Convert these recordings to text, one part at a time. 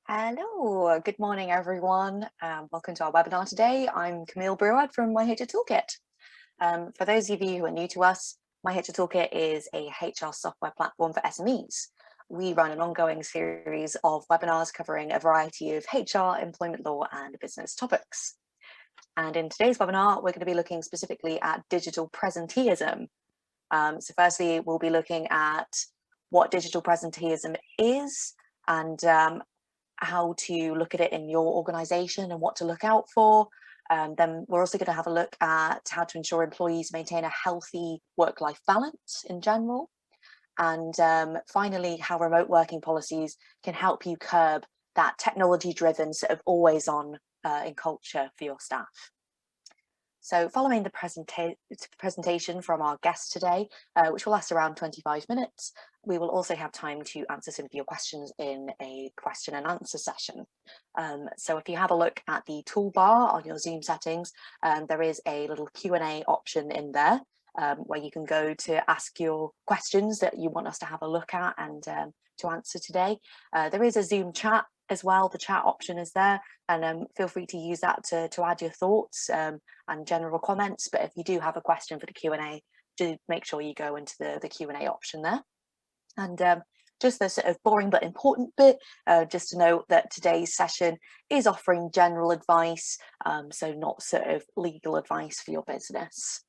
Hello, good morning everyone. Welcome to our webinar today. I'm Camille Brewer from myHR Toolkit. For those of you who are new to us, myHR Toolkit is a HR software platform for SMEs. We run an ongoing series of webinars covering a variety of HR, employment law and business topics. And in today's webinar, we're going to be looking specifically at digital presenteeism. So firstly, we'll be looking at what digital presenteeism is and how to look at it in your organization and what to look out for. Then we're also going to have a look at how to ensure employees maintain a healthy work-life balance in general. And finally, how remote working policies can help you curb that technology-driven sort of always-on in culture for your staff. So following the presentation from our guest today, which will last around 25 minutes, we will also have time to answer some of your questions in a question and answer session. So if you have a look at the toolbar on your Zoom settings, there is a little Q&A option in there where you can go to ask your questions that you want us to have a look at and to answer today. There is a Zoom chat as well. The chat option is there, and feel free to use that to add your thoughts and general comments. But if you do have a question for the Q&A, do make sure you go into the Q&A option there. And just the sort of boring but important bit, just to note that today's session is offering general advice, so not sort of legal advice for your business.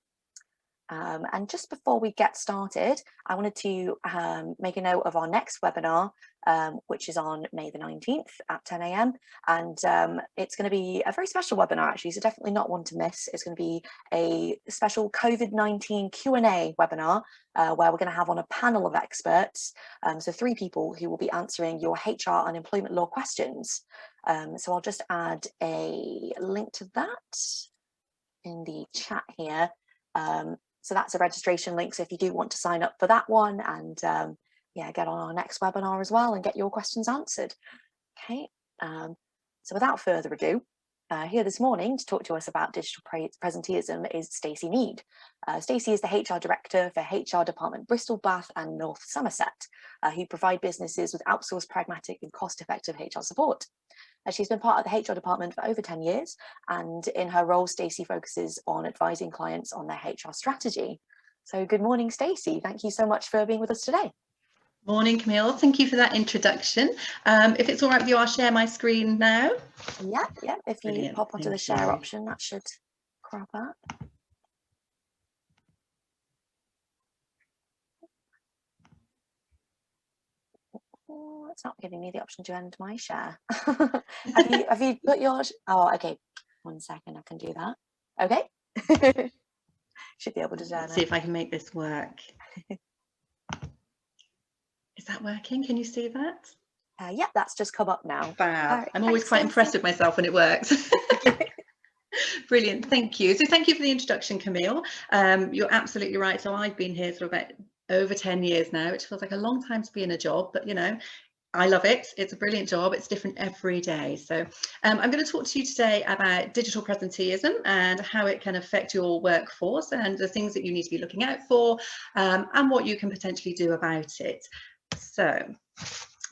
And just before we get started, I wanted to make a note of our next webinar, which is on May the 19th at 10 a.m. And it's going to be a very special webinar, actually, so definitely not one to miss. It's going to be a special COVID-19 Q&A webinar where we're going to have on a panel of experts, so 3 people who will be answering your HR and employment law questions. So I'll just add a link to that in the chat here. So that's a registration link. So if you do want to sign up for that one and yeah, get on our next webinar as well and get your questions answered. Okay, so without further ado, here this morning to talk to us about digital presenteeism is Stacey Mead. Stacey is the HR Director for HR Dept Bristol, Bath and North Somerset, who provide businesses with outsourced, pragmatic and cost-effective HR support. She's been part of the HR department for over 10 years, and in her role, Stacey focuses on advising clients on their HR strategy. So good morning, Stacey. Thank you so much for being with us today. Morning, Camille. Thank you for that introduction. If it's all right with you, I'll share my screen now. Yeah. If you Brilliant. pop onto the share option, that should crop up. Oh, it's not giving me the option to end my share. have you put yours? Oh, okay. 1 second, I can do that. Okay. Should be able to Let's see if I can make this work. Is that working? Can you see that? Yeah, that's just come up now. Fab. I'm always quite impressed with myself when it works. Brilliant. Thank you. So thank you for the introduction, Camille. You're absolutely right. So I've been here for about over 10 years now, which feels like a long time to be in a job, but you know, I love it. It's a brilliant job. It's different every day. So I'm going to talk to you today about digital presenteeism and how it can affect your workforce and the things that you need to be looking out for and what you can potentially do about it. So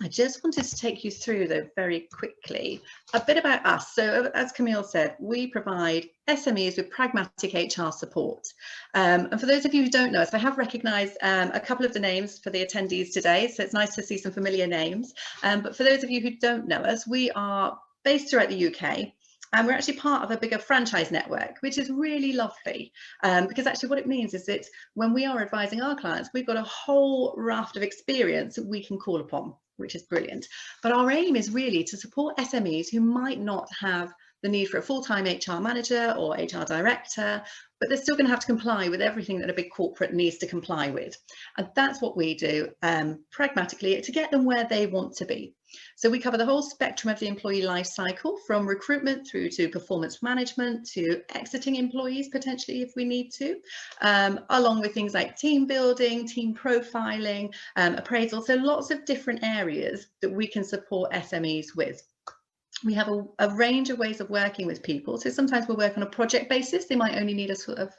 I just wanted to take you through, though, very quickly, a bit about us. So as Camille said, we provide SMEs with pragmatic HR support. And for those of you who don't know us, I have recognised a couple of the names for the attendees today, so it's nice to see some familiar names. But for those of you who don't know us, we are based throughout the UK. And we're actually part of a bigger franchise network, which is really lovely, because actually what it means is that when we are advising our clients, we've got a whole raft of experience that we can call upon, which is brilliant. But our aim is really to support SMEs who might not have the need for a full-time HR manager or HR director, but they're still going to have to comply with everything that a big corporate needs to comply with. And that's what we do pragmatically to get them where they want to be. So we cover the whole spectrum of the employee life cycle, from recruitment through to performance management to exiting employees potentially if we need to, along with things like team building, team profiling, appraisal. So lots of different areas that we can support SMEs with. We have a range of ways of working with people. So sometimes we'll work on a project basis. They might only need a sort of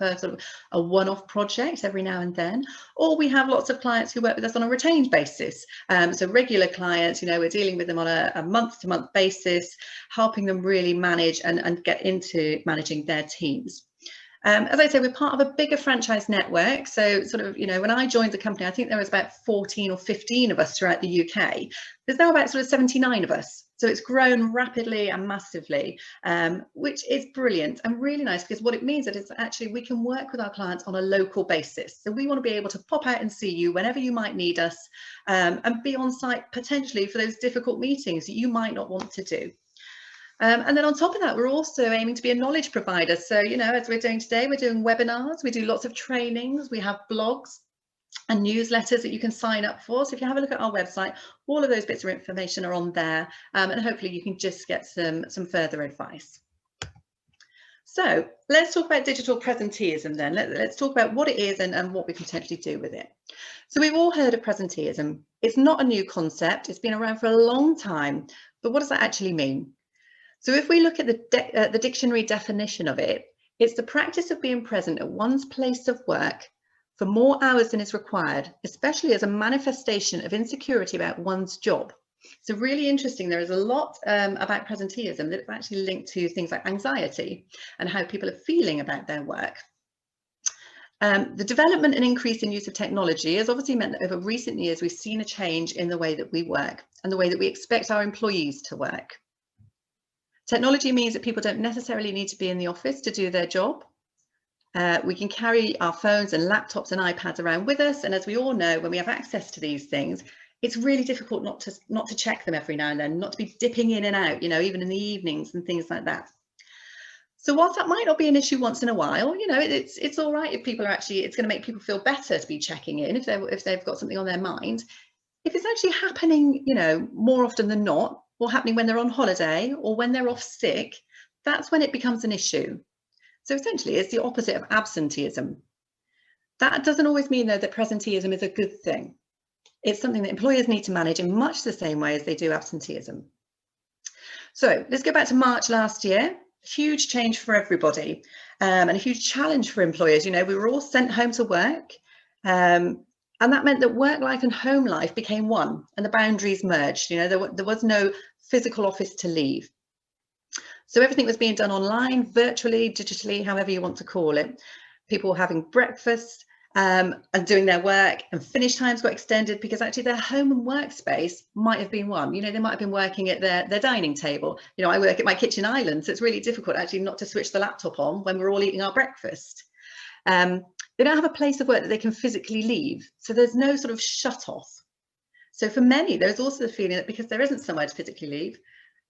a one-off project every now and then. Or we have lots of clients who work with us on a retained basis. So regular clients, you know, we're dealing with them on a month-to-month basis, helping them really manage and get into managing their teams. As I say, we're part of a bigger franchise network. So sort of, you know, when I joined the company, I think there was about 14 or 15 of us throughout the UK. There's now about sort of 79 of us. So it's grown rapidly and massively, which is brilliant and really nice, because what it means is actually we can work with our clients on a local basis. So we want to be able to pop out and see you whenever you might need us, and be on site potentially for those difficult meetings that you might not want to do. And then on top of that, we're also aiming to be a knowledge provider. So, you know, as we're doing today, we're doing webinars, we do lots of trainings, we have blogs and newsletters that you can sign up for. So if you have a look at our website, all of those bits of information are on there, and hopefully you can just get some further advice. So let's talk about digital presenteeism then. Let's talk about what it is and what we can potentially do with it. So we've all heard of presenteeism. It's not a new concept. It's been around for a long time. But what does that actually mean? So if we look at the dictionary definition of it, it's the practice of being present at one's place of work for more hours than is required, especially as a manifestation of insecurity about one's job. So really interesting, there is a lot about presenteeism that's actually linked to things like anxiety and how people are feeling about their work. The development and increase in use of technology has obviously meant that over recent years, we've seen a change in the way that we work and the way that we expect our employees to work. Technology means that people don't necessarily need to be in the office to do their job. We can carry our phones and laptops and iPads around with us. And as we all know, when we have access to these things, it's really difficult not to check them every now and then, not to be dipping in and out, you know, even in the evenings and things like that. So whilst that might not be an issue once in a while, you know, it's all right if people are actually, it's going to make people feel better to be checking in if they've got something on their mind. If it's actually happening, you know, more often than not, or happening when they're on holiday or when they're off sick, that's when it becomes an issue. So essentially, it's the opposite of absenteeism. That doesn't always mean, though, that presenteeism is a good thing. It's something that employers need to manage in much the same way as they do absenteeism. So let's go back to March last year. Huge change for everybody, and a huge challenge for employers. You know, we were all sent home to work, and that meant that work life and home life became one, and the boundaries merged. You know, there was no physical office to leave. So everything was being done online, virtually, digitally, however you want to call it. People were having breakfast and doing their work, and finish times got extended because actually their home and workspace might have been one. You know, they might have been working at their dining table. You know, I work at my kitchen island, so it's really difficult actually not to switch the laptop on when we're all eating our breakfast. They don't have a place of work that they can physically leave. So there's no sort of shut off. So for many, there's also the feeling that because there isn't somewhere to physically leave,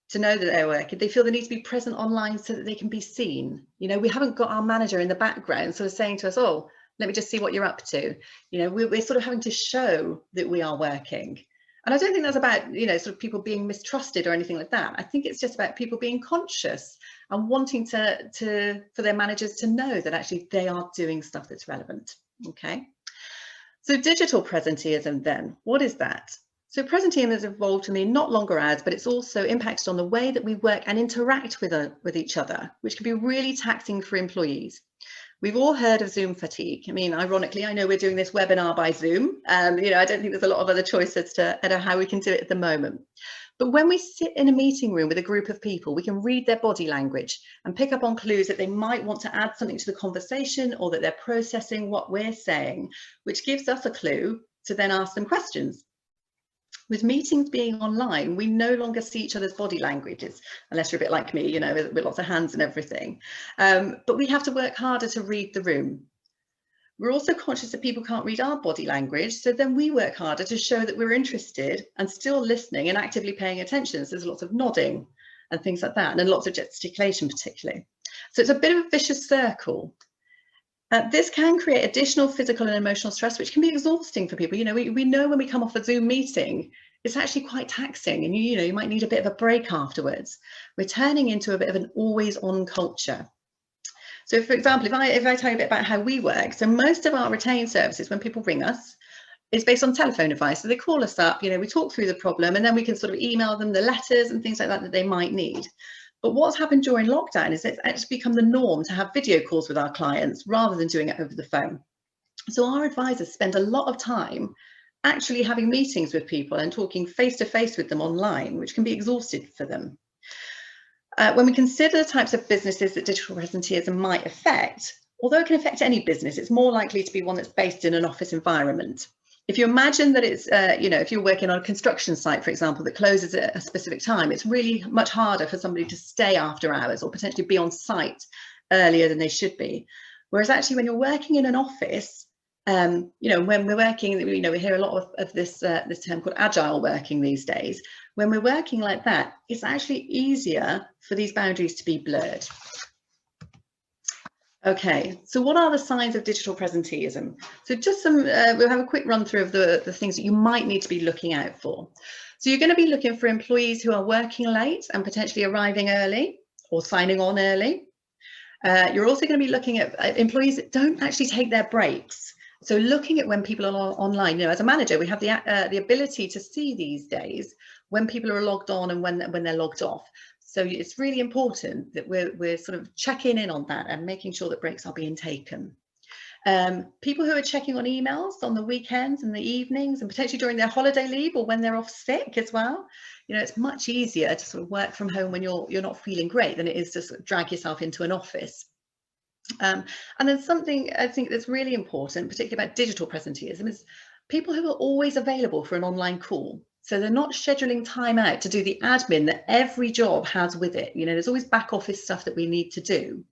to know that they're working, they feel they need to be present online so that they can be seen. You know, we haven't got our manager in the background sort of saying to us, oh, let me just see what you're up to. You know, we're sort of having to show that we are working. And I don't think that's about, you know, sort of people being mistrusted or anything like that. I think it's just about people being conscious and wanting for their managers to know that actually they are doing stuff that's relevant. Okay. So digital presenteeism then, what is that? So presenteeism has evolved to mean not longer ads, but it's also impacted on the way that we work and interact with each other, which can be really taxing for employees. We've all heard of Zoom fatigue. I mean, ironically, I know we're doing this webinar by Zoom. You know, I don't think there's a lot of other choices to how we can do it at the moment. But when we sit in a meeting room with a group of people, we can read their body language and pick up on clues that they might want to add something to the conversation or that they're processing what we're saying, which gives us a clue to then ask them questions. With meetings being online, we no longer see each other's body languages, unless you're a bit like me, you know, with lots of hands and everything. But we have to work harder to read the room. We're also conscious that people can't read our body language, so then we work harder to show that we're interested and still listening and actively paying attention. So there's lots of nodding and things like that, and lots of gesticulation particularly. So it's a bit of a vicious circle. This can create additional physical and emotional stress, which can be exhausting for people. You know, we know when we come off a Zoom meeting, it's actually quite taxing, and you know, you might need a bit of a break afterwards. We're turning into a bit of an always-on culture. So, for example, if I tell you a bit about how we work, so most of our retained services, when people ring us, is based on telephone advice. So they call us up, you know, we talk through the problem, and then we can sort of email them the letters and things like that that they might need. But what's happened during lockdown is it's actually become the norm to have video calls with our clients rather than doing it over the phone. So our advisors spend a lot of time actually having meetings with people and talking face to face with them online, which can be exhausting for them. When we consider the types of businesses that digital presenteeism might affect, although it can affect any business, it's more likely to be one that's based in an office environment. If you imagine that it's, you know, if you're working on a construction site, for example, that closes at a specific time, it's really much harder for somebody to stay after hours or potentially be on site earlier than they should be. Whereas actually when you're working in an office, you know, when we're working, you know, we hear a lot of this term called agile working these days. When we're working like that, it's actually easier for these boundaries to be blurred. Okay, so what are the signs of digital presenteeism? So just some, we'll have a quick run through of the things that you might need to be looking out for. So you're going to be looking for employees who are working late and potentially arriving early or signing on early. You're also going to be looking at employees that don't actually take their breaks. So looking at when people are online, you know, as a manager, we have the ability to see these days when people are logged on and when they're logged off. So it's really important that we're sort of checking in on that and making sure that breaks are being taken. People who are checking on emails on the weekends and the evenings and potentially during their holiday leave or when they're off sick as well. You know, it's much easier to sort of work from home when you're not feeling great than it is to sort of drag yourself into an office. And then something I think that's really important, particularly about digital presenteeism, is people who are always available for an online call. So they're not scheduling time out to do the admin that every job has with it. You know, there's always back office stuff that we need to do.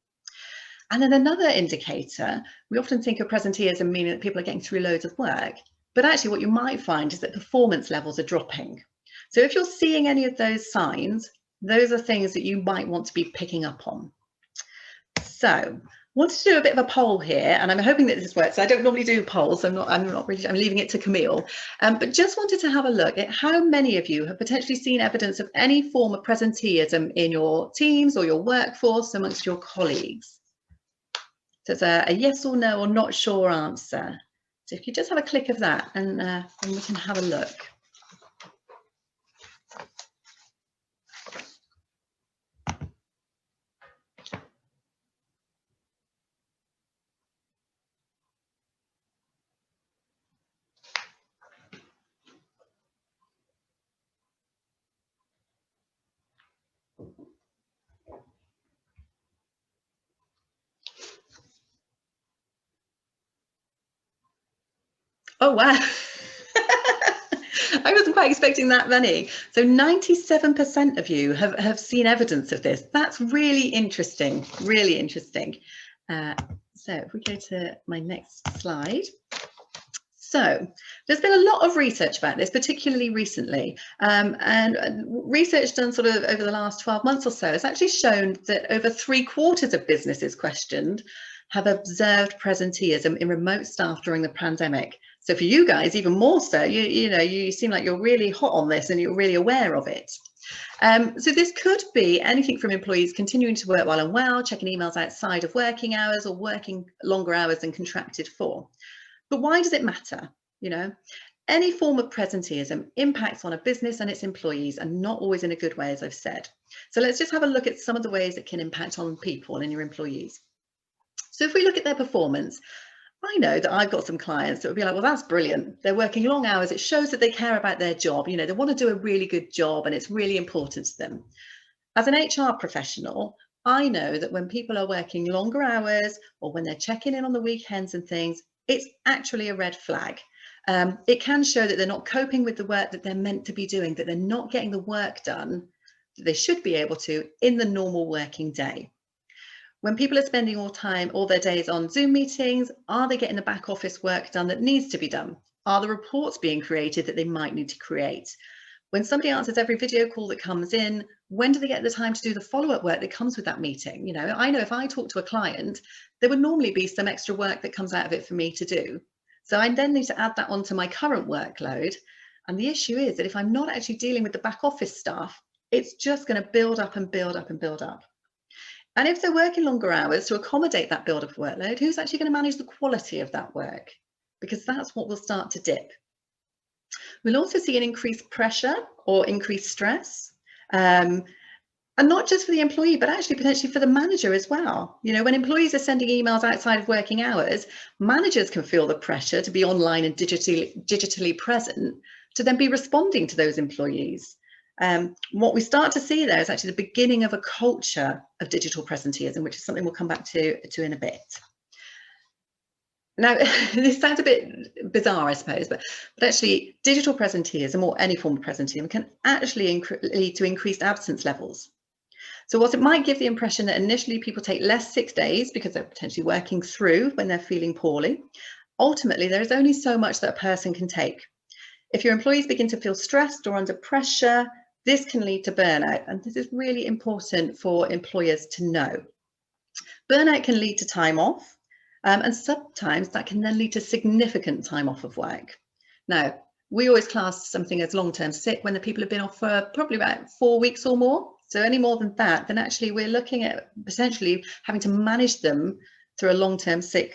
And then another indicator, we often think of presenteeism meaning that people are getting through loads of work, but actually what you might find is that performance levels are dropping. So if you're seeing any of those signs, those are things that you might want to be picking up on. So wanted to do a bit of a poll here, and I'm hoping that this works. I don't normally do polls. I'm leaving it to Camille. But just wanted to have a look at how many of you have potentially seen evidence of any form of presenteeism in your teams or your workforce amongst your colleagues. So it's a yes or no or not sure answer. So if you just have a click of that and we can have a look. Oh, wow. I wasn't quite expecting that many. So 97% of you have seen evidence of this. That's really interesting, really interesting. So if we go to my next slide. So there's been a lot of research about this, particularly recently, and research done sort of over the last 12 months or so has actually shown that over 3/4 of businesses questioned have observed presenteeism in remote staff during the pandemic. So for you guys, even more so, you seem like you're really hot on this and you're really aware of it. So this could be anything from employees continuing to work while unwell, checking emails outside of working hours, or working longer hours than contracted for. But why does it matter? You know, any form of presenteeism impacts on a business and its employees, and not always in a good way, as I've said. So let's just have a look at some of the ways it can impact on people and your employees. So if we look at their performance, I know that I've got some clients that would be like, well, that's brilliant. They're working long hours. It shows that they care about their job. You know, they want to do a really good job and it's really important to them. As an HR professional, I know that when people are working longer hours or when they're checking in on the weekends and things, it's actually a red flag. It can show that they're not coping with the work that they're meant to be doing, that they're not getting the work done that they should be able to in the normal working day. When people are spending all their days on Zoom meetings, are they getting the back office work done that needs to be done? Are the reports being created that they might need to create? When somebody answers every video call that comes in, when do they get the time to do the follow-up work that comes with that meeting? You know, I know if I talk to a client, there would normally be some extra work that comes out of it for me to do. So I then need to add that onto my current workload. And the issue is that if I'm not actually dealing with the back office stuff, it's just going to build up and build up and build up. And if they're working longer hours to accommodate that build-up workload, who's actually going to manage the quality of that work? Because that's what will start to dip. We'll also see an increased pressure or increased stress. And not just for the employee, but actually potentially for the manager as well. You know, when employees are sending emails outside of working hours, managers can feel the pressure to be online and digitally present to then be responding to those employees. What we start to see there is actually the beginning of a culture of digital presenteeism, which is something we'll come back to in a bit. Now, this sounds a bit bizarre, I suppose, but actually digital presenteeism or any form of presenteeism can actually lead to increased absence levels. So whilst it might give the impression that initially people take less sick days because they're potentially working through when they're feeling poorly, ultimately there is only so much that a person can take. If your employees begin to feel stressed or under pressure, this can lead to burnout, and this is really important for employers to know. Burnout can lead to time off, and sometimes that can then lead to significant time off of work. Now, we always class something as long-term sick when the people have been off for probably about 4 weeks or more. So any more than that, then actually we're looking at potentially having to manage them through a long-term sick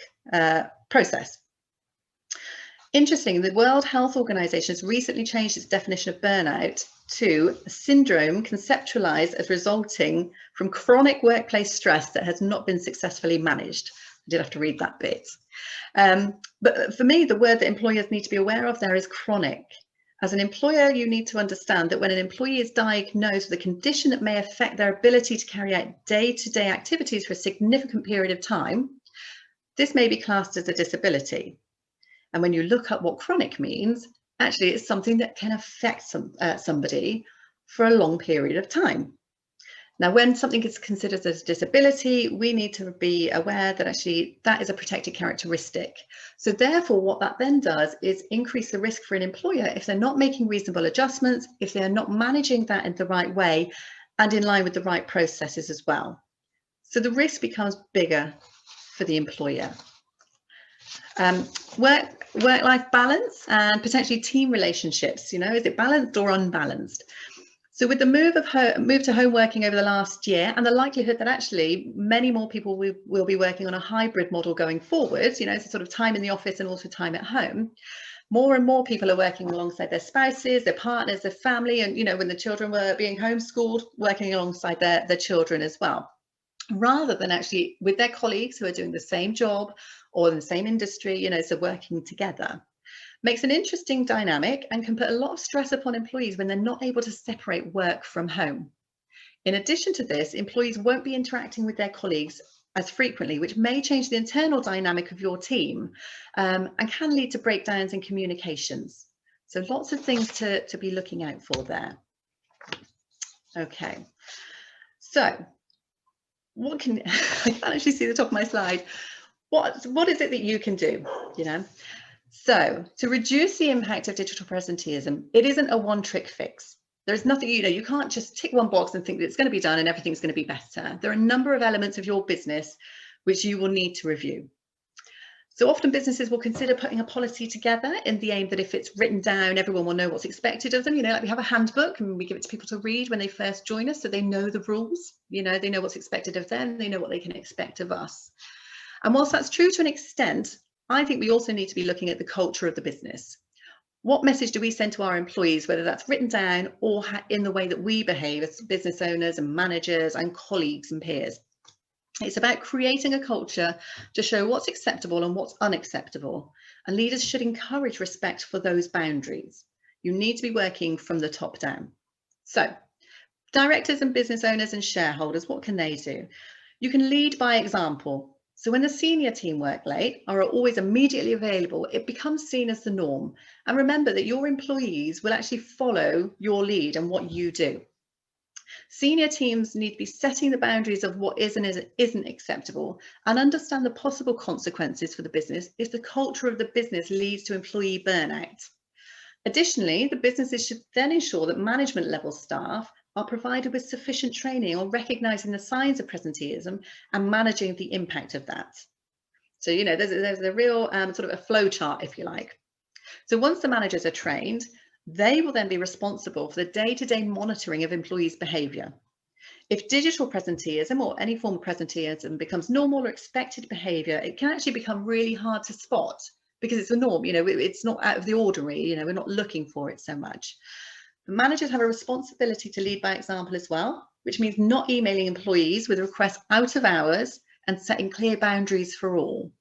process. Interesting, the World Health Organization has recently changed its definition of burnout to a syndrome conceptualized as resulting from chronic workplace stress that has not been successfully managed. I did have to read that bit. But for me, the word that employers need to be aware of there is chronic. As an employer, you need to understand that when an employee is diagnosed with a condition that may affect their ability to carry out day-to-day activities for a significant period of time, this may be classed as a disability. And when you look up what chronic means, actually it's something that can affect somebody for a long period of time. Now, when something is considered as a disability, we need to be aware that actually that is a protected characteristic. So therefore, what that then does is increase the risk for an employer if they're not making reasonable adjustments, if they're not managing that in the right way and in line with the right processes as well. So the risk becomes bigger for the employer. Work-life balance and potentially team relationships, you know, is it balanced or unbalanced? So with the move to home working over the last year and the likelihood that actually many more people will be working on a hybrid model going forwards, you know, so sort of time in the office and also time at home, more and more people are working alongside their spouses, their partners, their family, and, you know, when the children were being homeschooled, working alongside their children as well, rather than actually with their colleagues who are doing the same job or in the same industry, you know, so working together. Makes an interesting dynamic and can put a lot of stress upon employees when they're not able to separate work from home. In addition to this, employees won't be interacting with their colleagues as frequently, which may change the internal dynamic of your team and can lead to breakdowns in communications. So lots of things to be looking out for there. Okay, so what can, I can't actually see the top of my slide. What is it that you can do, you know? So to reduce the impact of digital presenteeism, it isn't a one-trick fix. There's nothing, you know, you can't just tick one box and think that it's going to be done and everything's going to be better. There are a number of elements of your business which you will need to review. So often businesses will consider putting a policy together in the aim that if it's written down, everyone will know what's expected of them. You know, like we have a handbook and we give it to people to read when they first join us, so they know the rules, you know, they know what's expected of them, they know what they can expect of us. And whilst that's true to an extent, I think we also need to be looking at the culture of the business. What message do we send to our employees, whether that's written down or in the way that we behave as business owners and managers and colleagues and peers? It's about creating a culture to show what's acceptable and what's unacceptable. And leaders should encourage respect for those boundaries. You need to be working from the top down. So, directors and business owners and shareholders, what can they do? You can lead by example. So when the senior team work late or are always immediately available, it becomes seen as the norm. And remember that your employees will actually follow your lead and what you do. Senior teams need to be setting the boundaries of what is and isn't acceptable and understand the possible consequences for the business if the culture of the business leads to employee burnout. Additionally, the businesses should then ensure that management level staff are provided with sufficient training on recognising the signs of presenteeism and managing the impact of that. So, you know, there's a real sort of a flow chart, if you like. So once the managers are trained, they will then be responsible for the day-to-day monitoring of employees' behaviour. If digital presenteeism or any form of presenteeism becomes normal or expected behaviour, it can actually become really hard to spot because it's a norm, you know, it's not out of the ordinary, you know, we're not looking for it so much. But managers have a responsibility to lead by example as well, which means not emailing employees with requests out of hours and setting clear boundaries for all.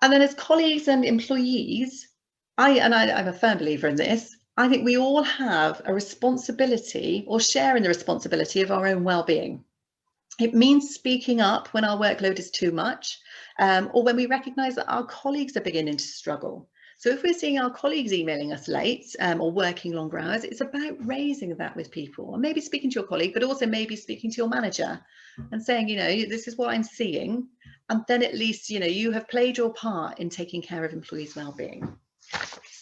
And then as colleagues and employees, I'm a firm believer in this, I think we all have a responsibility or share in the responsibility of our own well-being. It means speaking up when our workload is too much, or when we recognise that our colleagues are beginning to struggle. So if we're seeing our colleagues emailing us late or working longer hours, it's about raising that with people, and maybe speaking to your colleague, but also maybe speaking to your manager and saying, you know, this is what I'm seeing. And then at least, you know, you have played your part in taking care of employees' well-being.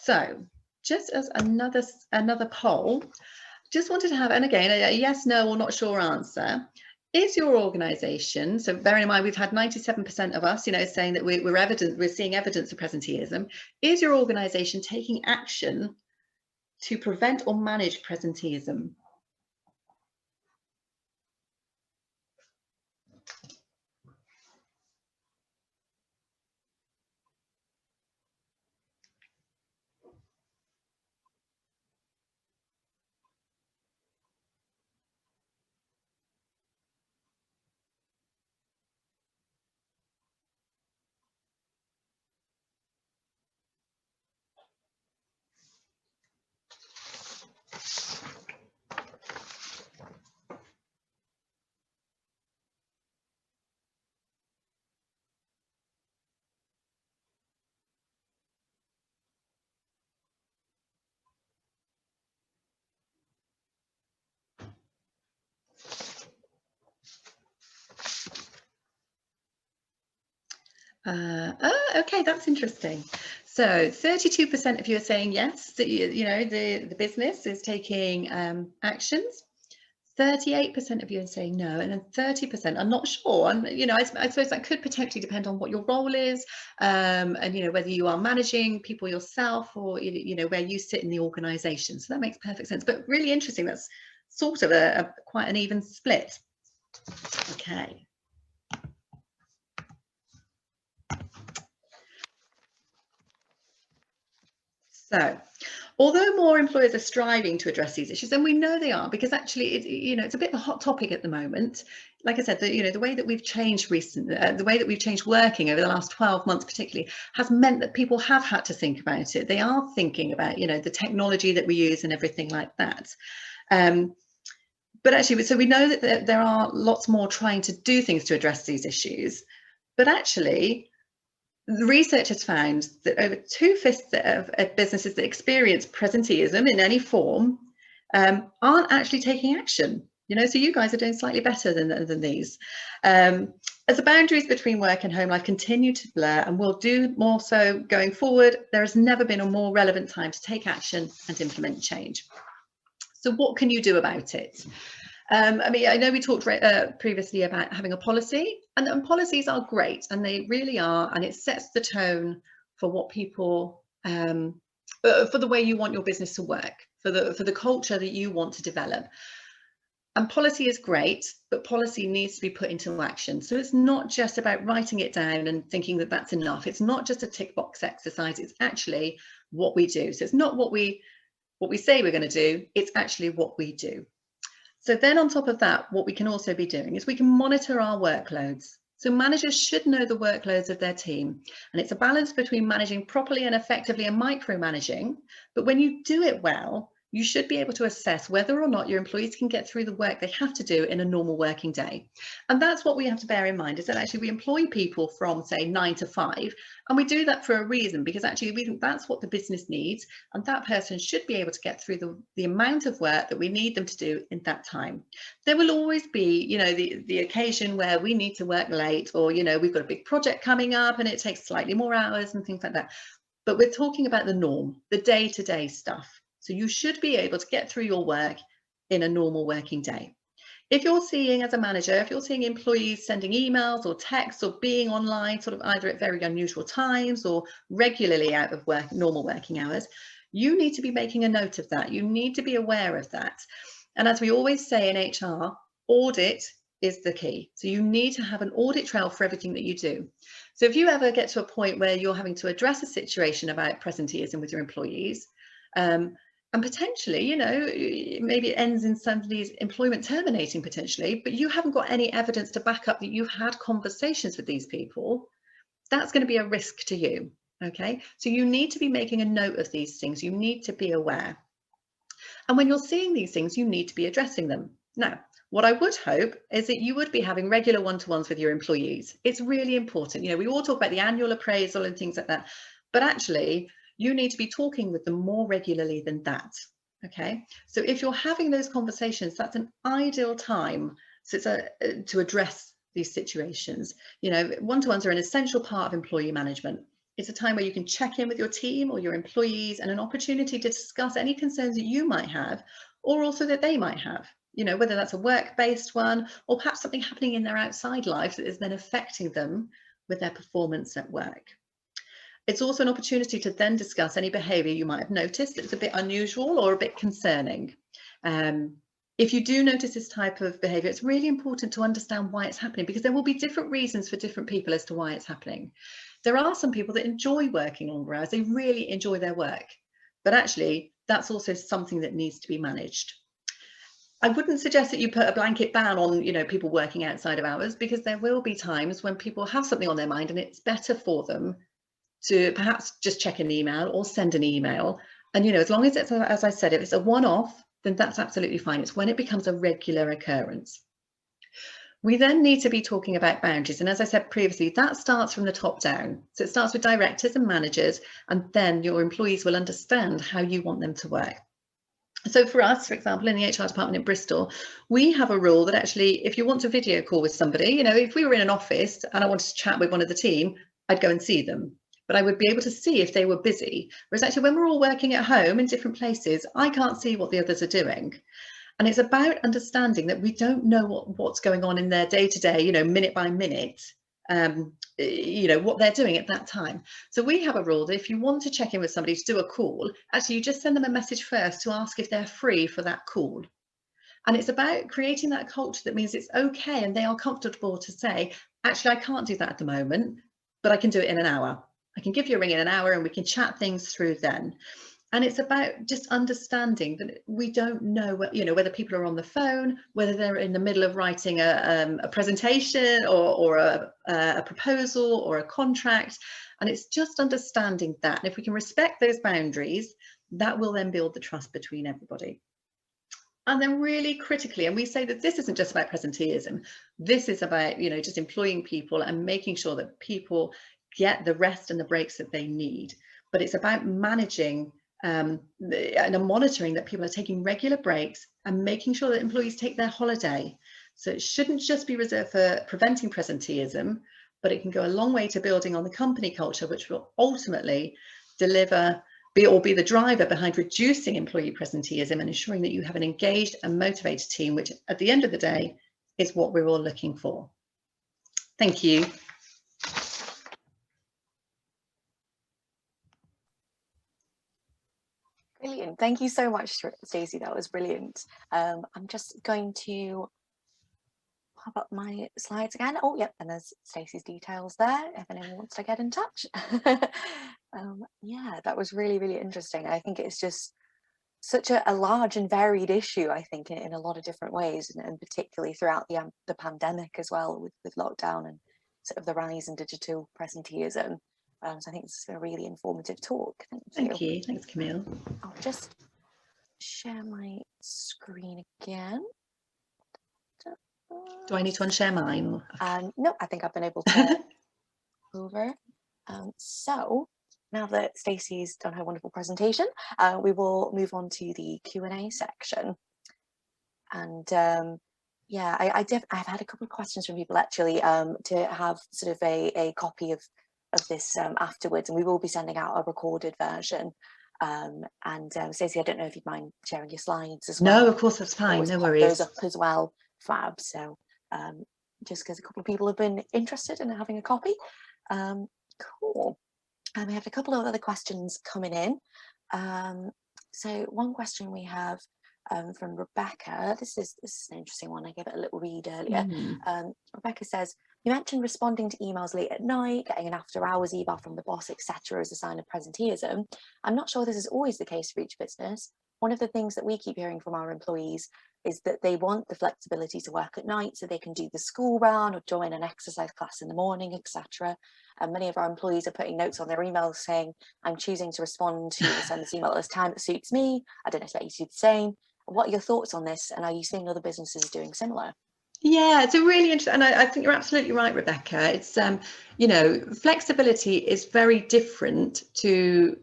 So just as another poll, just wanted to have, and again, a yes, no, or not sure answer. Is your organisation, so bearing in mind we've had 97% of us, you know, saying that we're seeing evidence of presenteeism. Is your organisation taking action to prevent or manage presenteeism? Okay, that's interesting. So 32% of you are saying yes, that you know the business is taking actions. 38% of you are saying no, and then 30% are not sure. And you know, I suppose that could potentially depend on what your role is, and you know, whether you are managing people yourself or you know where you sit in the organisation. So that makes perfect sense. But really interesting. That's sort of a quite an even split. Okay. So, although more employers are striving to address these issues, and we know they are, because actually, it's a bit of a hot topic at the moment. Like I said, the way that we've changed recently, the way that we've changed working over the last 12 months, particularly, has meant that people have had to think about it. They are thinking about, you know, the technology that we use and everything like that. But actually, so we know that there are lots more trying to do things to address these issues. But actually, the research has found that over 2/5 of businesses that experience presenteeism in any form aren't actually taking action. You know, so you guys are doing slightly better than these. As the boundaries between work and home life continue to blur, and will do more so going forward, there has never been a more relevant time to take action and implement change. So what can you do about it? I mean, I know we talked previously about having a policy, and policies are great, and they really are, and it sets the tone for what people, for the way you want your business to work, for the culture that you want to develop. And policy is great, but policy needs to be put into action. So it's not just about writing it down and thinking that that's enough. It's not just a tick box exercise. It's actually what we do. So it's not what we say we're going to do. It's actually what we do. So then on top of that, what we can also be doing is we can monitor our workloads. So managers should know the workloads of their team. And it's a balance between managing properly and effectively and micromanaging. But when you do it well, you should be able to assess whether or not your employees can get through the work they have to do in a normal working day. And that's what we have to bear in mind, is that actually we employ people from, say, 9 to 5, and we do that for a reason, because actually we think that's what the business needs, and that person should be able to get through the amount of work that we need them to do in that time. There will always be, you know, the occasion where we need to work late, or, you know, we've got a big project coming up and it takes slightly more hours and things like that. But we're talking about the norm, the day-to-day stuff. So you should be able to get through your work in a normal working day. If you're seeing, as a manager, if you're seeing employees sending emails or texts or being online sort of either at very unusual times or regularly out of work, normal working hours, you need to be making a note of that. You need to be aware of that. And as we always say in HR, audit is the key. So you need to have an audit trail for everything that you do. So if you ever get to a point where you're having to address a situation about presenteeism with your employees, and potentially, you know, maybe it ends in somebody's employment terminating potentially, but you haven't got any evidence to back up that you've had conversations with these people, that's going to be a risk to you. Okay, so you need to be making a note of these things. You need to be aware. And when you're seeing these things, you need to be addressing them. Now, what I would hope is that you would be having regular one-to-ones with your employees. It's really important. You know, we all talk about the annual appraisal and things like that, but actually you need to be talking with them more regularly than that. Okay, so if you're having those conversations, that's an ideal time to address these situations. You know, one-to-ones are an essential part of employee management. It's a time where you can check in with your team or your employees, and an opportunity to discuss any concerns that you might have, or also that they might have. You know, whether that's a work-based one or perhaps something happening in their outside life that is then affecting them with their performance at work. It's also an opportunity to then discuss any behaviour you might have noticed that's a bit unusual or a bit concerning. If you do notice this type of behaviour, it's really important to understand why it's happening, because there will be different reasons for different people as to why it's happening. There are some people that enjoy working longer hours, they really enjoy their work, but actually that's also something that needs to be managed. I wouldn't suggest that you put a blanket ban on, you know, people working outside of hours, because there will be times when people have something on their mind and it's better for them to perhaps just check an email or send an email. And, you know, as long as it's, as I said, if it's a one-off, then that's absolutely fine. It's when it becomes a regular occurrence. We then need to be talking about boundaries. And as I said previously, that starts from the top down. So it starts with directors and managers, and then your employees will understand how you want them to work. So for us, for example, in the HR department in Bristol, we have a rule that actually, if you want to video call with somebody, you know, if we were in an office and I wanted to chat with one of the team, I'd go and see them. But I would be able to see if they were busy. Whereas actually when we're all working at home in different places, I can't see what the others are doing. And it's about understanding that we don't know what's going on in their day-to-day, you know, minute by minute, you know, what they're doing at that time. So we have a rule that if you want to check in with somebody to do a call, actually you just send them a message first to ask if they're free for that call. And it's about creating that culture that means it's okay and they are comfortable to say, actually, I can't do that at the moment, but I can do it in an hour. I can give you a ring in an hour and we can chat things through then. And it's about just understanding that we don't know, you know, whether people are on the phone, whether they're in the middle of writing a presentation or a proposal or a contract. And it's just understanding that. And if we can respect those boundaries, that will then build the trust between everybody. And then really critically, and we say that this isn't just about presenteeism, this is about, you know, just employing people and making sure that people get the rest and the breaks that they need. But it's about managing and monitoring that people are taking regular breaks and making sure that employees take their holiday. So it shouldn't just be reserved for preventing presenteeism, but it can go a long way to building on the company culture, which will ultimately deliver be the driver behind reducing employee presenteeism and ensuring that you have an engaged and motivated team, which at the end of the day is what we're all looking for. Thank you. Brilliant. Thank you so much, Stacey. That was brilliant. I'm just going to pop up my slides again. Oh, yep, and there's Stacey's details there if anyone wants to get in touch. Yeah, that was really, really interesting. I think it's just such a large and varied issue, I think, in a lot of different ways, and particularly throughout the pandemic as well, with lockdown and sort of the rise in digital presenteeism. So I think this is a really informative talk. Thank you. Thanks, Camille. I'll just share my screen again. Do I need to unshare mine? No, I think I've been able to over. So now that Stacey's done her wonderful presentation, we will move on to the Q&A section. And yeah, I've had a couple of questions from people actually to have sort of a copy of this afterwards, and we will be sending out a recorded version. Stacey, I don't know if you'd mind sharing your slides as well. No, of course, that's fine. No worries. Those up as well, fab. So just because a couple of people have been interested in having a copy. Cool. We have a couple of other questions coming in. So one question we have from Rebecca. This is an interesting one. I gave it a little read earlier. Rebecca says, you mentioned responding to emails late at night, getting an after hours email from the boss, etc. as a sign of presenteeism. I'm not sure this is always the case for each business. One of the things that we keep hearing from our employees is that they want the flexibility to work at night so they can do the school run or join an exercise class in the morning, etc. And many of our employees are putting notes on their emails saying, I'm choosing to respond to or send this email at this time that suits me. I don't expect you to do the same. What are your thoughts on this? And are you seeing other businesses doing similar? Yeah, it's a really interesting, and I think you're absolutely right, Rebecca. It's, you know, flexibility is very different to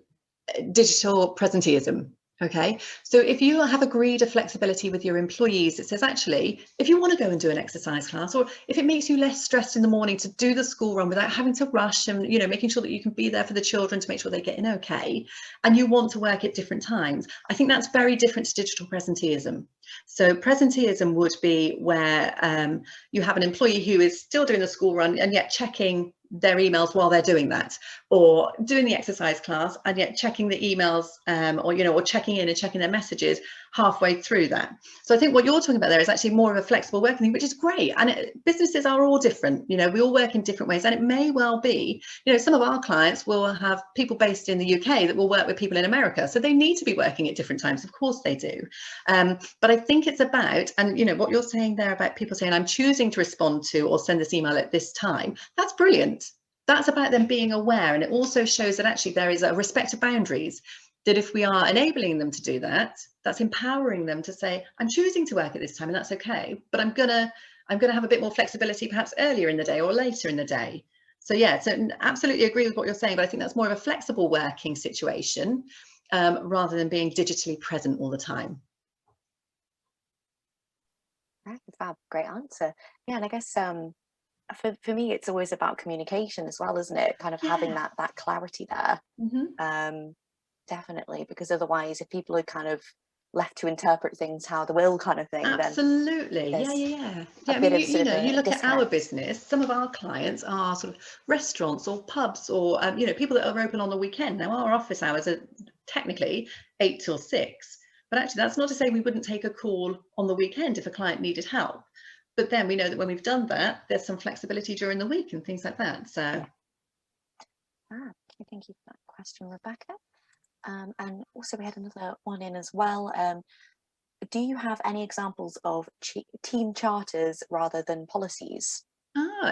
digital presenteeism. Okay, so if you have agreed a flexibility with your employees, it says actually, if you want to go and do an exercise class, or if it makes you less stressed in the morning to do the school run without having to rush and, you know, making sure that you can be there for the children to make sure they get in okay, and you want to work at different times, I think that's very different to digital presenteeism. So presenteeism would be where you have an employee who is still doing the school run and yet checking their emails while they're doing that, or doing the exercise class and yet checking the emails, or, you know, or checking in and checking their messages halfway through that. So I think what you're talking about there is actually more of a flexible working thing, which is great. And businesses are all different, you know, we all work in different ways, and it may well be, you know, some of our clients will have people based in the UK that will work with people in America, so they need to be working at different times. Of course they do. But I think it's about, and you know, what you're saying there about people saying, I'm choosing to respond to or send this email at this time, that's brilliant. That's about them being aware, and it also shows that actually there is a respect of boundaries, that if we are enabling them to do that, that's empowering them to say, I'm choosing to work at this time and that's okay, but I'm gonna have a bit more flexibility perhaps earlier in the day or later in the day. So yeah, so absolutely agree with what you're saying, but I think that's more of a flexible working situation, rather than being digitally present all the time. Fab, great answer. Yeah, and I guess for me, it's always about communication as well, isn't it? Kind of having that clarity there. Definitely, because otherwise, if people are kind of left to interpret things how they will, kind of thing, absolutely, then yeah. I mean, you know, you look disconnect. at our business. Some of our clients are sort of restaurants or pubs, or you know, people that are open on the weekend. Now, our office hours are technically 8 till 6, but actually, that's not to say we wouldn't take a call on the weekend if a client needed help. But then we know that when we've done that, there's some flexibility during the week and things like that. So, thank you for that question, Rebecca. And also we had another one in as well. Do you have any examples of team charters rather than policies?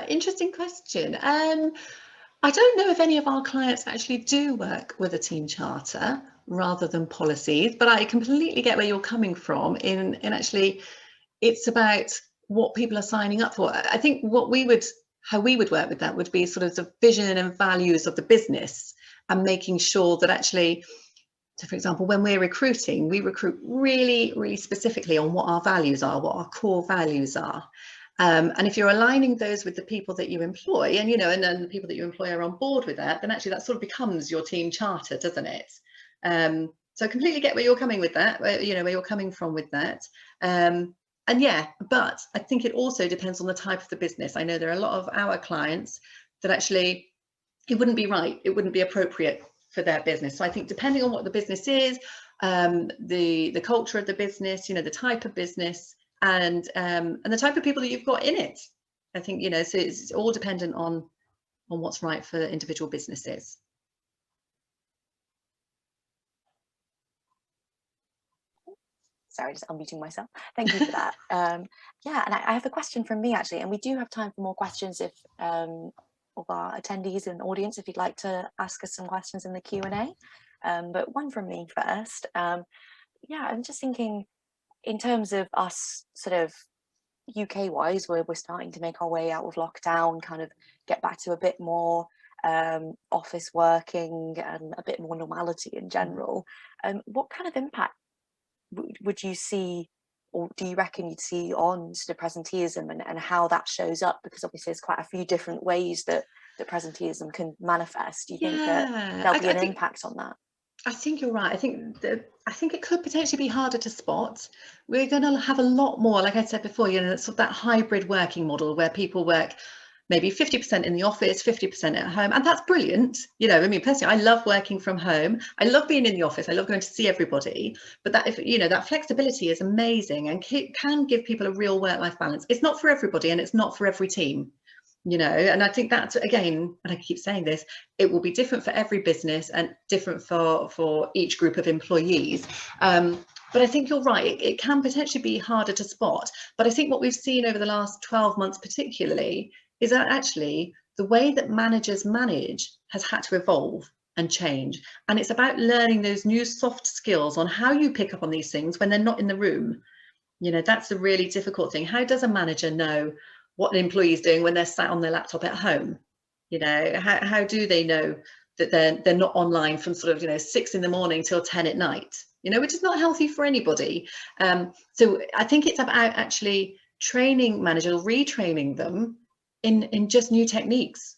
Interesting question. I don't know if any of our clients actually do work with a team charter rather than policies, but I completely get where you're coming from in actually it's about what people are signing up for. I think how we would work with that would be sort of the vision and values of the business, and making sure that actually, so for example, when we're recruiting, we recruit really, really specifically on what our values are, what our core values are. And if you're aligning those with the people that you employ, and you know, and then the people that you employ are on board with that, then actually that sort of becomes your team charter, doesn't it? So I completely get where you're coming with that, you know, where you're coming from with that. And yeah, but I think it also depends on the type of the business. I know there are a lot of our clients that actually it wouldn't be right, it wouldn't be appropriate for their business. So I think depending on what the business is, the culture of the business, you know, the type of business, and the type of people that you've got in it, I think, you know, so it's all dependent on what's right for individual businesses. Sorry, just unmuting myself. Thank you for that. Yeah, and I have a question from me actually, and we do have time for more questions if of our attendees and audience, if you'd like to ask us some questions in the Q&A. But one from me first. Yeah, I'm just thinking in terms of us sort of UK wise, where we're starting to make our way out of lockdown, kind of get back to a bit more office working and a bit more normality in general. What kind of impact would you see, or do you reckon you'd see on sort of presenteeism and how that shows up? Because obviously there's quite a few different ways that presenteeism can manifest. Do you think that there'll be an impact on that? I think you're right. I think it could potentially be harder to spot. We're going to have a lot more, like I said before, you know, sort of that hybrid working model where people work maybe 50% in the office, 50% at home. And that's brilliant. You know, I mean, personally, I love working from home. I love being in the office. I love going to see everybody. But that, if you know, that flexibility is amazing and can give people a real work-life balance. It's not for everybody and it's not for every team. You know, and I think that's, again, and I keep saying this, it will be different for every business and different for each group of employees. But I think you're right, it can potentially be harder to spot. But I think what we've seen over the last 12 months particularly is that actually the way that managers manage has had to evolve and change. And it's about learning those new soft skills on how you pick up on these things when they're not in the room. You know, that's the really difficult thing. How does a manager know what an employee is doing when they're sat on their laptop at home? You know, how do they know that they're not online from sort of, you know, 6 in the morning till 10 at night, you know, which is not healthy for anybody. So I think it's about actually training managers, retraining them in just new techniques,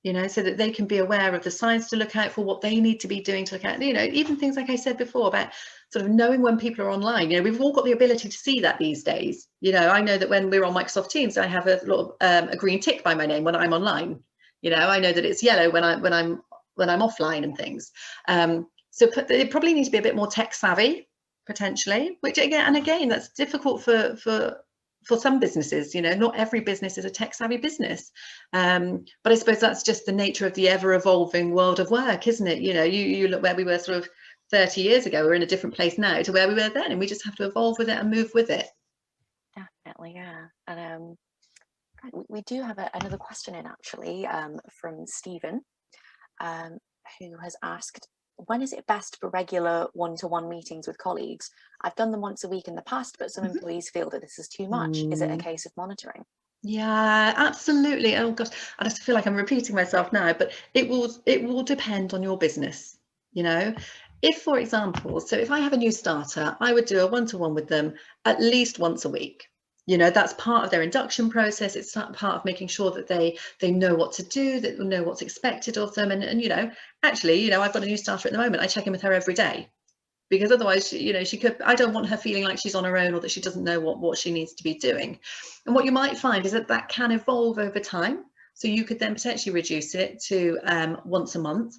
you know, so that they can be aware of the signs to look out for, what they need to be doing to look out, you know, even things like I said before about sort of knowing when people are online. You know, we've all got the ability to see that these days. You know, I know that when we're on Microsoft Teams, I have a little a green tick by my name when I'm online. You know, I know that it's yellow when I'm offline and things. So they probably need to be a bit more tech savvy potentially, which again that's difficult for some businesses. You know, not every business is a tech savvy business, but I suppose that's just the nature of the ever evolving world of work, isn't it? You know, you look where we were sort of 30 years ago, we're in a different place now to where we were then, and we just have to evolve with it and move with it. Definitely, yeah. And we do have another question in actually from Stephen, who has asked, when is it best for regular one-to-one meetings with colleagues? I've done them once a week in the past, but some employees feel that this is too much. Is it a case of monitoring? Yeah, absolutely. Oh gosh, I just feel like I'm repeating myself now, but it will depend on your business. You know, if, for example, so if I have a new starter, I would do a one-to-one with them at least once a week. You know, that's part of their induction process. It's part of making sure that they know what to do, that they know what's expected of them. And you know, actually, you know, I've got a new starter at the moment. I check in with her every day, because otherwise, you know, I don't want her feeling like she's on her own or that she doesn't know what she needs to be doing. And what you might find is that can evolve over time. So you could then potentially reduce it to once a month.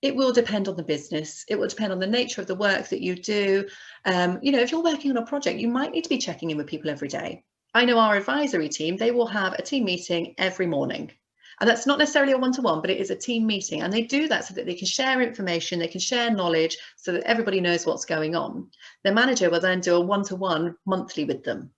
It will depend on the business. It will depend on the nature of the work that you do. You know, if you're working on a project, you might need to be checking in with people every day. I know our advisory team, they will have a team meeting every morning. And that's not necessarily a one-to-one, but it is a team meeting. And they do that so that they can share information, they can share knowledge so that everybody knows what's going on. Their manager will then do a one-to-one monthly with them.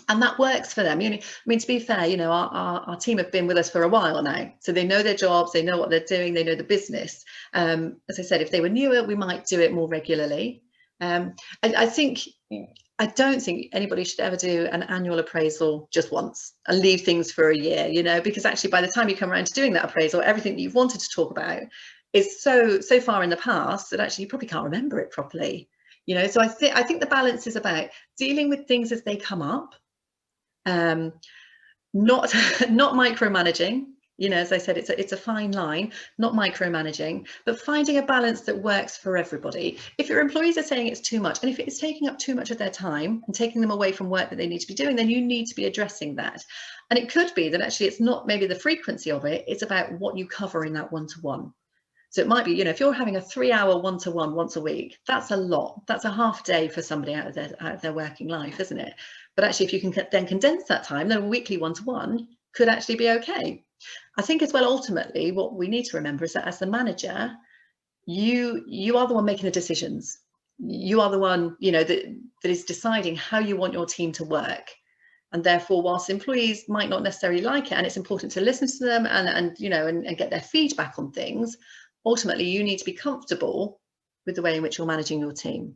And that works for them. You know, I mean, to be fair, you know, our team have been with us for a while now. So they know their jobs, they know what they're doing, they know the business. As I said, if they were newer, we might do it more regularly. I don't think anybody should ever do an annual appraisal just once and leave things for a year, you know, because actually by the time you come around to doing that appraisal, everything that you've wanted to talk about is so far in the past that actually you probably can't remember it properly, you know. So I think the balance is about dealing with things as they come up, not micromanaging. You know, as I said, it's a fine line, not micromanaging, but finding a balance that works for everybody. If your employees are saying it's too much, and if it's taking up too much of their time and taking them away from work that they need to be doing, then you need to be addressing that. And it could be that actually it's not maybe the frequency of it, it's about what you cover in that one-to-one. So it might be, you know, if you're having a 3-hour one-to-one once a week, that's a lot. That's a half day for somebody out of their working life, isn't it? But actually, if you can then condense that time, then a weekly one-to-one could actually be okay. I think as well, ultimately, what we need to remember is that as the manager, you are the one making the decisions. You are the one, you know, that is deciding how you want your team to work. And therefore, whilst employees might not necessarily like it, and it's important to listen to them and you know, and get their feedback on things, ultimately, you need to be comfortable with the way in which you're managing your team.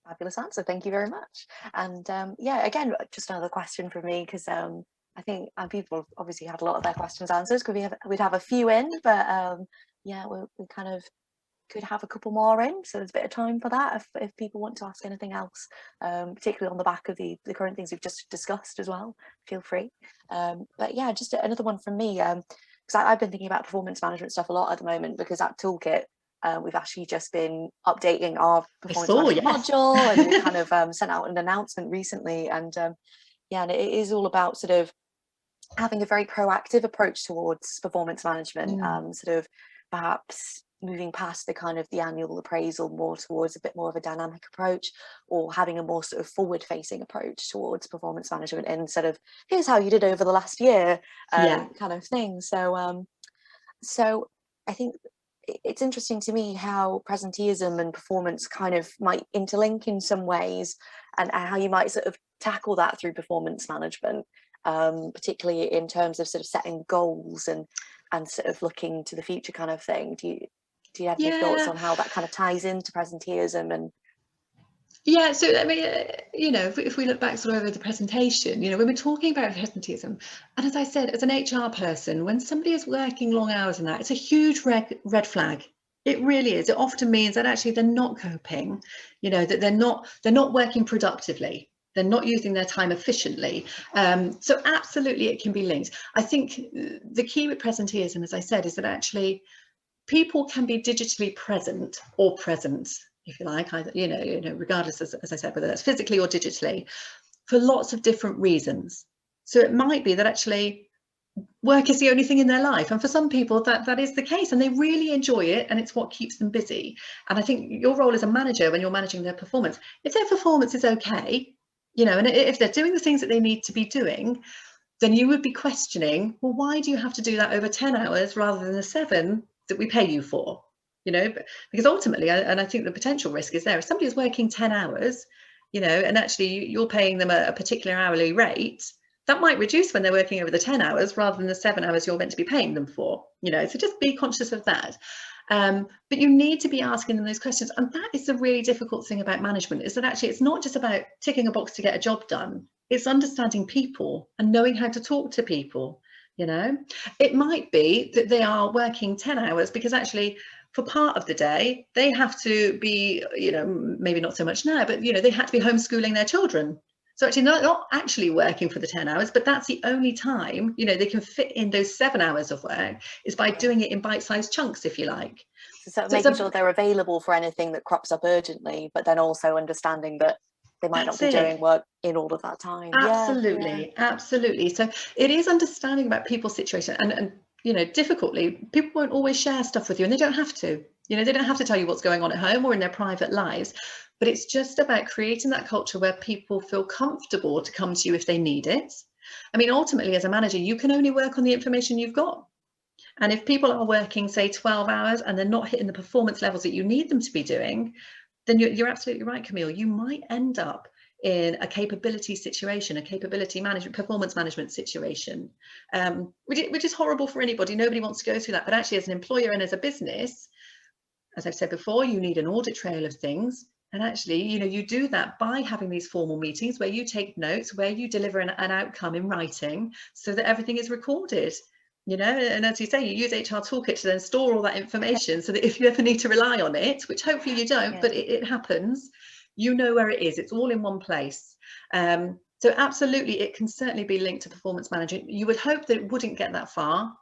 Fabulous answer. Thank you very much. And yeah, again, just another question from me, because I think people obviously had a lot of their questions answered, because we'd have a few in, but yeah, we kind of could have a couple more in, so there's a bit of time for that if people want to ask anything else, particularly on the back of the current things we've just discussed as well. Feel free. But yeah, just another one from me, because I've been thinking about performance management stuff a lot at the moment, because at Toolkit we've actually just been updating our performance management module, and we kind of sent out an announcement recently, and Yeah, and it is all about sort of having a very proactive approach towards performance management, sort of perhaps moving past the kind of the annual appraisal more towards a bit more of a dynamic approach, or having a more sort of forward facing approach towards performance management instead of here's how you did over the last year kind of thing. So I think it's interesting to me how presenteeism and performance kind of might interlink in some ways, and how you might sort of tackle that through performance management, particularly in terms of sort of setting goals and sort of looking to the future kind of thing. Do you have any thoughts on how that kind of ties into presenteeism? And yeah, so I mean, you know, if we look back sort of over the presentation, you know, when we're talking about presenteeism, and as I said, as an HR person, when somebody is working long hours and that, it's a huge red flag. It really is. It often means that actually they're not coping, you know, that they're not working productively. They're not using their time efficiently. So absolutely it can be linked. I think the key with presenteeism, as I said, is that actually people can be digitally present or present, if you like, you know, regardless, as I said, whether that's physically or digitally, for lots of different reasons. So it might be that actually work is the only thing in their life, and for some people that is the case, and they really enjoy it, and it's what keeps them busy. And I think your role as a manager, when you're managing their performance, if their performance is okay, you know, and if they're doing the things that they need to be doing, then you would be questioning, well, why do you have to do that over 10 hours rather than the 7 that we pay you for? You know, because ultimately, and I think the potential risk is there, if somebody is working 10 hours, you know, and actually you're paying them a particular hourly rate, that might reduce when they're working over the 10 hours rather than the 7 hours you're meant to be paying them for, you know, so just be conscious of that. But you need to be asking them those questions. And that is the really difficult thing about management, is that actually it's not just about ticking a box to get a job done. It's understanding people and knowing how to talk to people. You know, it might be that they are working 10 hours because actually for part of the day they have to be, you know, maybe not so much now, but you know, they had to be homeschooling their children. So actually not actually working for the 10 hours, but that's the only time, you know, they can fit in those 7 hours of work, is by doing it in bite-sized chunks, if you like. So making sure they're available for anything that crops up urgently, but then also understanding that they might not be doing work in all of that time. Absolutely, absolutely. So it is understanding about people's situation, and you know, difficultly, people won't always share stuff with you, and they don't have to. You know, they don't have to tell you what's going on at home or in their private lives. But it's just about creating that culture where people feel comfortable to come to you if they need it. I mean, ultimately, as a manager, you can only work on the information you've got. And if people are working, say, 12 hours and they're not hitting the performance levels that you need them to be doing, then you're absolutely right, Camille. You might end up in a capability situation, a capability management, performance management situation, which is horrible for anybody. Nobody wants to go through that. But actually, as an employer and as a business, as I've said before, you need an audit trail of things. And actually, you know, you do that by having these formal meetings where you take notes, where you deliver an outcome in writing so that everything is recorded. You know, and as you say, you use HR Toolkit to then store all that information so that if you ever need to rely on it, which hopefully you don't, but it happens, you know where it is. It's all in one place. So absolutely, it can certainly be linked to performance management. You would hope that it wouldn't get that far.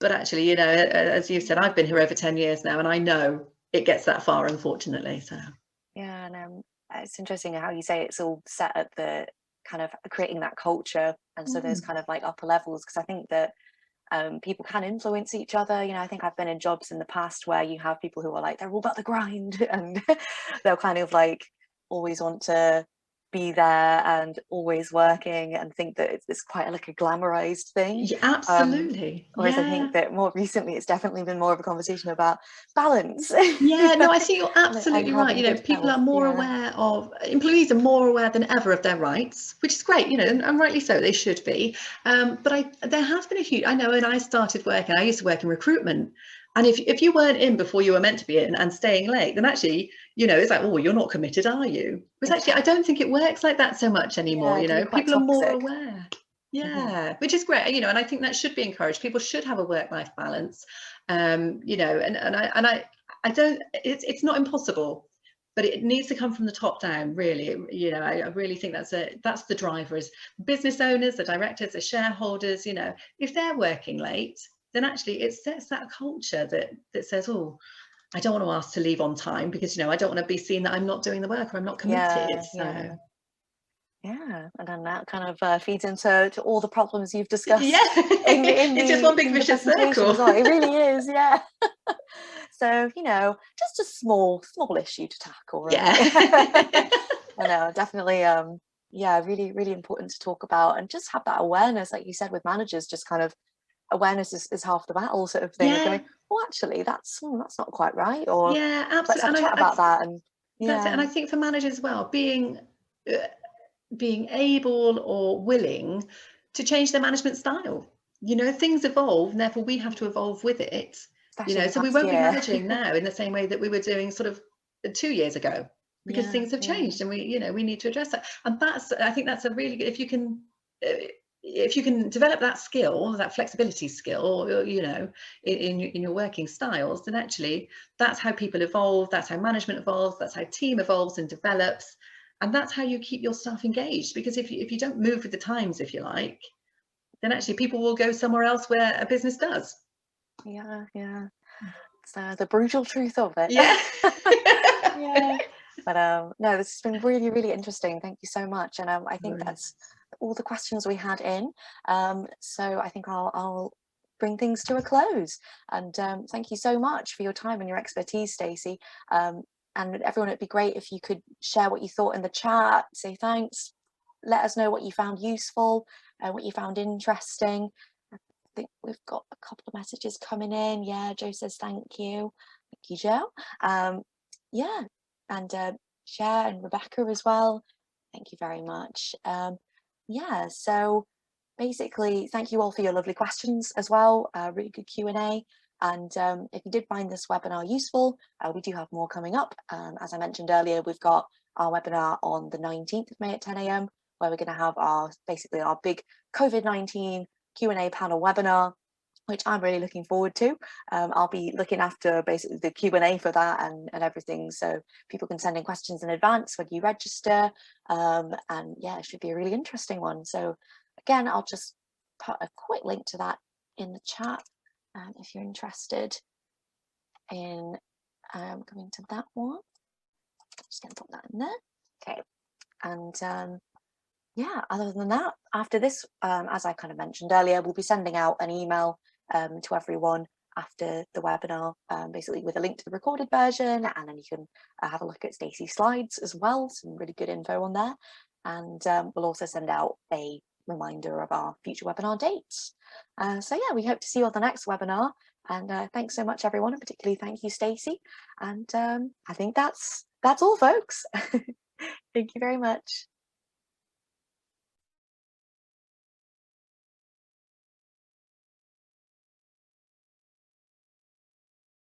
But actually, you know, as you said, I've been here over 10 years now, and I know it gets that far, unfortunately. So yeah, and it's interesting how you say it's all set at the kind of creating that culture, and so there's kind of like upper levels, because I think that people can influence each other. You know, I think I've been in jobs in the past where you have people who are like, they're all about the grind, and they'll kind of like always want to be there and always working, and think that it's quite like a glamorized thing. yeah, absolutely. Whereas I think that more recently it's definitely been more of a conversation about balance. Yeah, no, I think you're absolutely and right. You know, people are more aware of, employees are more aware than ever of their rights, which is great, you know, and rightly so, they should be. But there has been a huge, I know when I started working, I used to work in recruitment. And if you weren't in before you were meant to be in and staying late, then actually, you know, it's like, oh, you're not committed, are you? Because actually, I don't think it works like that so much anymore. You know, people are more aware. Yeah, which is great, you know, and I think that should be encouraged. People should have a work-life balance, you know, and I don't, it's not impossible, but it needs to come from the top down, really. You know, I really think that's the driver, is business owners, the directors, the shareholders. You know, if they're working late, then actually it sets that culture that says, oh, I don't want to ask to leave on time because, you know, I don't want to be seen that I'm not doing the work or I'm not committed. Yeah, and then that kind of feeds into all the problems you've Yeah, discussed in it's just one big in the vicious presentation as circle. well. It really is, yeah. So, you know, just a small issue to tackle, Yeah. really. I know, definitely, yeah, really, really important to talk about and just have that awareness, like you said, with managers, just kind of awareness is half the battle sort of thing of Yeah, going, well, actually, that's not quite right, or yeah, let's have a absolutely. chat about that. And That's it. And yeah, I think for managers as well, uh, being able or willing to change their management style. You know, things evolve, and therefore we have to evolve with it. You especially know, in the so we past won't be year. managing now in the same way that we were doing sort of 2 years ago, because Yeah, things have yeah. changed, and we need to address that. And I think that's a really good, if you can develop that skill, that flexibility skill, in your working styles, then actually that's how people evolve, that's how management evolves, that's how team evolves and develops, and that's how you keep your staff engaged. Because if you don't move with the times, if you like, then actually people will go somewhere else where a business does. Yeah, yeah. It's the brutal truth of it. Yeah. Yeah. But no, this has been really, really interesting. Thank you so much. And I think Right. that's all the questions we had in. So I think I'll bring things to a close. And thank you so much for your time and your expertise, Stacey. And everyone, it'd be great if you could share what you thought in the chat, say thanks, let us know what you found useful, what you found interesting. Think we've got a couple of messages coming in. Yeah, Joe says thank you. Thank you, Joe. Yeah, and Cher and Rebecca as well. Thank you very much. Yeah, so basically, thank you all for your lovely questions as well. Really good Q&A. And if you did find this webinar useful, we do have more coming up. As I mentioned earlier, we've got our webinar on the 19th of May at 10 a.m, where we're going to have our big COVID-19 Q&A panel webinar, which I'm really looking forward to. I'll be looking after basically the Q&A for that and everything, so people can send in questions in advance when you register. And yeah, it should be a really interesting one. So again, I'll just put a quick link to that in the chat if you're interested in coming to that one. I'm just going to put that in there. Okay, and yeah, other than that, after this, as I kind of mentioned earlier, we'll be sending out an email to everyone after the webinar, basically with a link to the recorded version, and then you can have a look at Stacey's slides as well, some really good info on there. And we'll also send out a reminder of our future webinar dates. So yeah, we hope to see you on the next webinar. And thanks so much, everyone, and particularly thank you, Stacey. And I think that's all, folks. Thank you very much.